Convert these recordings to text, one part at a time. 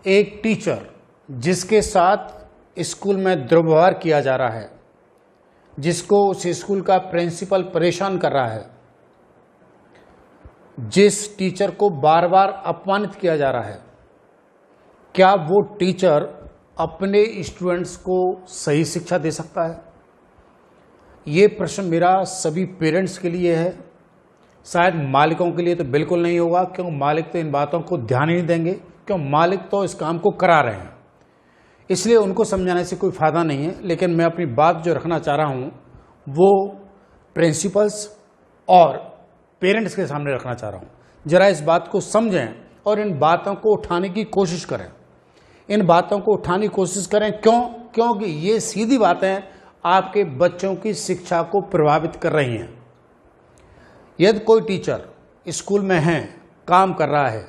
एक टीचर जिसके साथ स्कूल में दुर्व्यवहार किया जा रहा है, जिसको उस स्कूल का प्रिंसिपल परेशान कर रहा है, जिस टीचर को बार बार अपमानित किया जा रहा है, क्या वो टीचर अपने स्टूडेंट्स को सही शिक्षा दे सकता है? ये प्रश्न मेरा सभी पेरेंट्स के लिए है। शायद मालिकों के लिए तो बिल्कुल नहीं होगा, क्योंकि मालिक तो इन बातों को ध्यान ही नहीं देंगे, क्यों मालिक तो इस काम को करा रहे हैं, इसलिए उनको समझाने से कोई फ़ायदा नहीं है। लेकिन मैं अपनी बात जो रखना चाह रहा हूँ वो प्रिंसिपल्स और पेरेंट्स के सामने रखना चाह रहा हूँ। ज़रा इस बात को समझें और इन बातों को उठाने की कोशिश करें, इन बातों को उठाने की कोशिश करें। क्योंकि ये सीधी बातें आपके बच्चों की शिक्षा को प्रभावित कर रही हैं। यदि कोई टीचर स्कूल में है, काम कर रहा है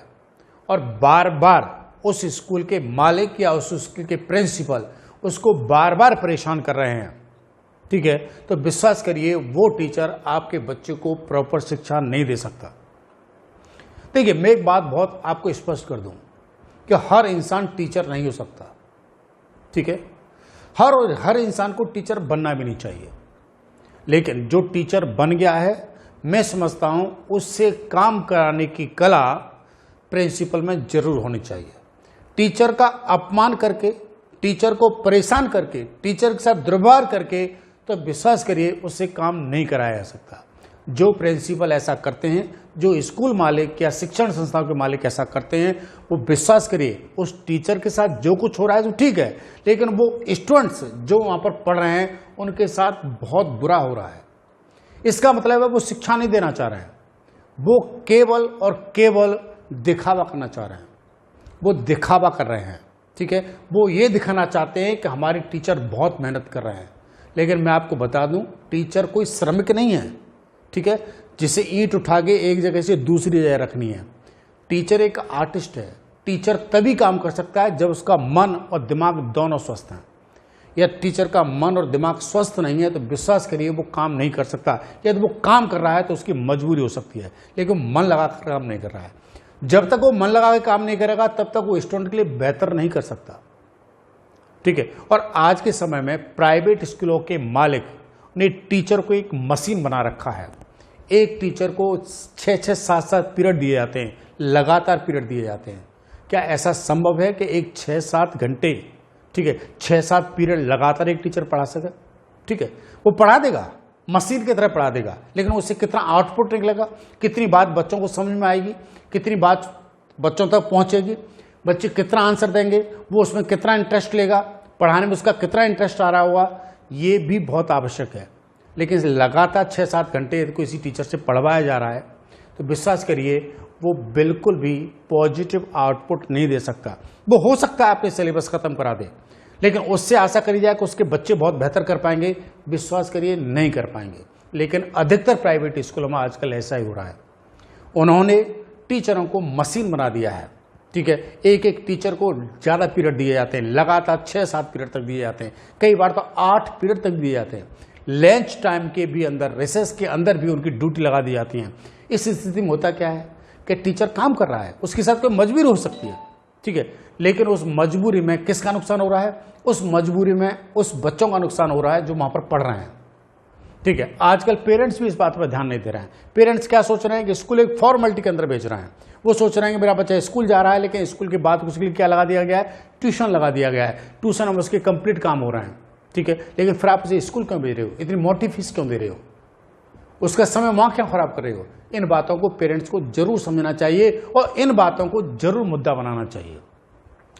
और बार बार उस स्कूल के मालिक या उस स्कूल के प्रिंसिपल उसको बार बार परेशान कर रहे हैं, ठीक है, तो विश्वास करिए वो टीचर आपके बच्चे को प्रॉपर शिक्षा नहीं दे सकता। देखिए, मैं एक बात बहुत आपको स्पष्ट कर दूं कि हर इंसान टीचर नहीं हो सकता, ठीक है। हर इंसान को टीचर बनना भी नहीं चाहिए, लेकिन जो टीचर बन गया है, मैं समझता हूं उससे काम कराने की कला प्रिंसिपल में जरूर होनी चाहिए। टीचर का अपमान करके, टीचर को परेशान करके, टीचर के साथ दुर्व्यवहार करके तो विश्वास करिए उससे काम नहीं कराया जा सकता। जो प्रिंसिपल ऐसा करते हैं, जो स्कूल मालिक या शिक्षण संस्थाओं के मालिक ऐसा करते हैं, वो विश्वास करिए उस टीचर के साथ जो कुछ हो रहा है तो ठीक है, लेकिन वो स्टूडेंट्स जो वहाँ पर पढ़ रहे हैं उनके साथ बहुत बुरा हो रहा है। इसका मतलब है वो शिक्षा नहीं देना चाह रहे हैं, वो केवल और केवल दिखावा करना चाह रहे हैं, वो दिखावा कर रहे हैं, ठीक है। वो ये दिखाना चाहते हैं कि हमारे टीचर बहुत मेहनत कर रहे हैं, लेकिन मैं आपको बता दूं टीचर कोई श्रमिक नहीं है, ठीक है, जिसे ईंट उठा के एक जगह से दूसरी जगह रखनी है। टीचर एक आर्टिस्ट है। टीचर तभी काम कर सकता है जब उसका मन और दिमाग दोनों स्वस्थ हैं। या टीचर का मन और दिमाग स्वस्थ नहीं है तो विश्वास करिए वो काम नहीं कर सकता। यदि वो काम कर रहा है तो उसकी मजबूरी हो सकती है, लेकिन मन लगा कर काम नहीं कर रहा है। जब तक वो मन लगा के काम नहीं करेगा तब तक वो स्टूडेंट के लिए बेहतर नहीं कर सकता, ठीक है। और आज के समय में प्राइवेट स्कूलों के मालिक ने टीचर को एक मशीन बना रखा है। एक टीचर को 6-6, 7-7 पीरियड दिए जाते हैं, लगातार पीरियड दिए जाते हैं। क्या ऐसा संभव है कि एक 6-7 घंटे, ठीक है, 6-7 पीरियड लगातार एक टीचर पढ़ा सके? ठीक है, वो पढ़ा देगा, मशीन की तरह पढ़ा देगा, लेकिन उससे कितना आउटपुट निकलेगा, कितनी बात बच्चों को समझ में आएगी, कितनी बात बच्चों तक पहुंचेगी, बच्चे कितना आंसर देंगे, वो उसमें कितना इंटरेस्ट लेगा, पढ़ाने में उसका कितना इंटरेस्ट आ रहा होगा, ये भी बहुत आवश्यक है। लेकिन लगातार 6-7 घंटे यदि किसी टीचर से पढ़वाया जा रहा है तो विश्वास करिए वो बिल्कुल भी पॉजिटिव आउटपुट नहीं दे सकता। वो हो सकता है आपके सिलेबस खत्म करा दे, लेकिन उससे आशा करी जाए कि उसके बच्चे बहुत बेहतर कर पाएंगे, विश्वास करिए नहीं कर पाएंगे। लेकिन अधिकतर प्राइवेट स्कूलों में आजकल ऐसा ही हो रहा है। उन्होंने टीचरों को मशीन बना दिया है, ठीक है। एक एक टीचर को ज़्यादा पीरियड दिए जाते हैं, लगातार 6-7 पीरियड तक दिए जाते हैं, कई बार तो 8 पीरियड तक दिए जाते हैं। लंच टाइम के भी अंदर, रिसेस के अंदर भी उनकी ड्यूटी लगा दी जाती है। इस स्थिति में होता क्या है कि टीचर काम कर रहा है, उसके साथ कोई मजबूरी हो सकती है, ठीक है, लेकिन उस मजबूरी में किसका नुकसान हो रहा है? उस मजबूरी में उस बच्चों का नुकसान हो रहा है जो वहाँ पर पढ़ रहे हैं, ठीक है। आजकल पेरेंट्स भी इस बात पर ध्यान नहीं दे रहे हैं। पेरेंट्स क्या सोच रहे हैं कि स्कूल एक फॉर्मेलिटी के अंदर भेज रहे हैं। वो सोच रहे हैं कि मेरा बच्चा स्कूल जा रहा है, लेकिन स्कूल के बाद उसके लिए क्या लगा दिया गया है? ट्यूशन लगा दिया गया है। ट्यूशन में उसके कंप्लीट काम हो रहे हैं, ठीक है, लेकिन फिर आप उसे स्कूल क्यों भेज रहे हो? इतनी मोटी फीस क्यों दे रहे हो? उसका समय वहाँ क्यों खराब कर रहे हो? इन बातों को पेरेंट्स को जरूर समझना चाहिए और इन बातों को जरूर मुद्दा बनाना चाहिए।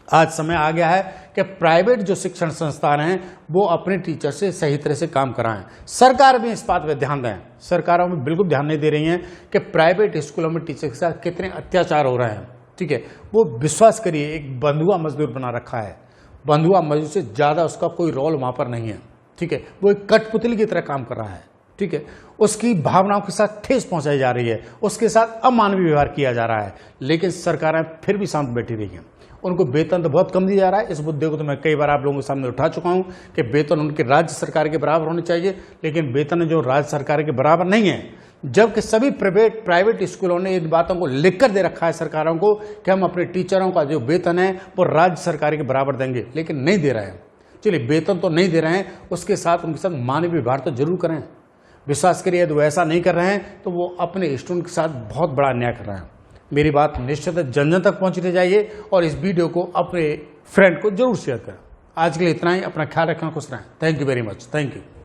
आज समय आ गया है कि प्राइवेट जो शिक्षण संस्थान हैं वो अपने टीचर से सही तरह से काम कराएं। सरकार भी इस बात पर ध्यान दें। सरकारों में बिल्कुल ध्यान नहीं दे रही हैं कि प्राइवेट स्कूलों में टीचर के साथ कितने अत्याचार हो रहे हैं, ठीक है। वो विश्वास करिए एक बंधुआ मजदूर बना रखा है। बंधुआ मजदूर से ज़्यादा उसका कोई रोल वहाँ पर नहीं है, ठीक है। वो एक कठपुतली की तरह काम कर रहा है, ठीक है। उसकी भावनाओं के साथ ठेस पहुँचाई जा रही है, उसके साथ अमानवीय व्यवहार किया जा रहा है, लेकिन सरकारें फिर भी शांत बैठी रही हैं। उनको वेतन तो बहुत कम दिया जा रहा है। इस मुद्दे को तो मैं कई बार आप लोगों के सामने उठा चुका हूं कि वेतन उनके राज्य सरकार के बराबर होने चाहिए, लेकिन वेतन जो राज्य सरकार के बराबर नहीं है, जबकि सभी प्राइवेट स्कूलों ने इन बातों को लिखकर दे रखा है सरकारों को कि हम अपने टीचरों का जो वेतन है वो राज्य सरकार के बराबर देंगे, लेकिन नहीं दे रहे हैं। चलिए, वेतन तो नहीं दे रहे हैं, उसके साथ उनके साथ मानवीय व्यवहार तो जरूर करें। विश्वास करिए, यदि वो ऐसा नहीं कर रहे हैं तो वो अपने स्टूडेंट के साथ बहुत बड़ा अन्याय कर रहे हैं। मेरी बात निश्चित जन जन तक पहुंचनी चाहिए और इस वीडियो को अपने फ्रेंड को जरूर शेयर करें। आज के लिए इतना ही। अपना ख्याल रखें, खुश रहें। Thank you very much. Thank you.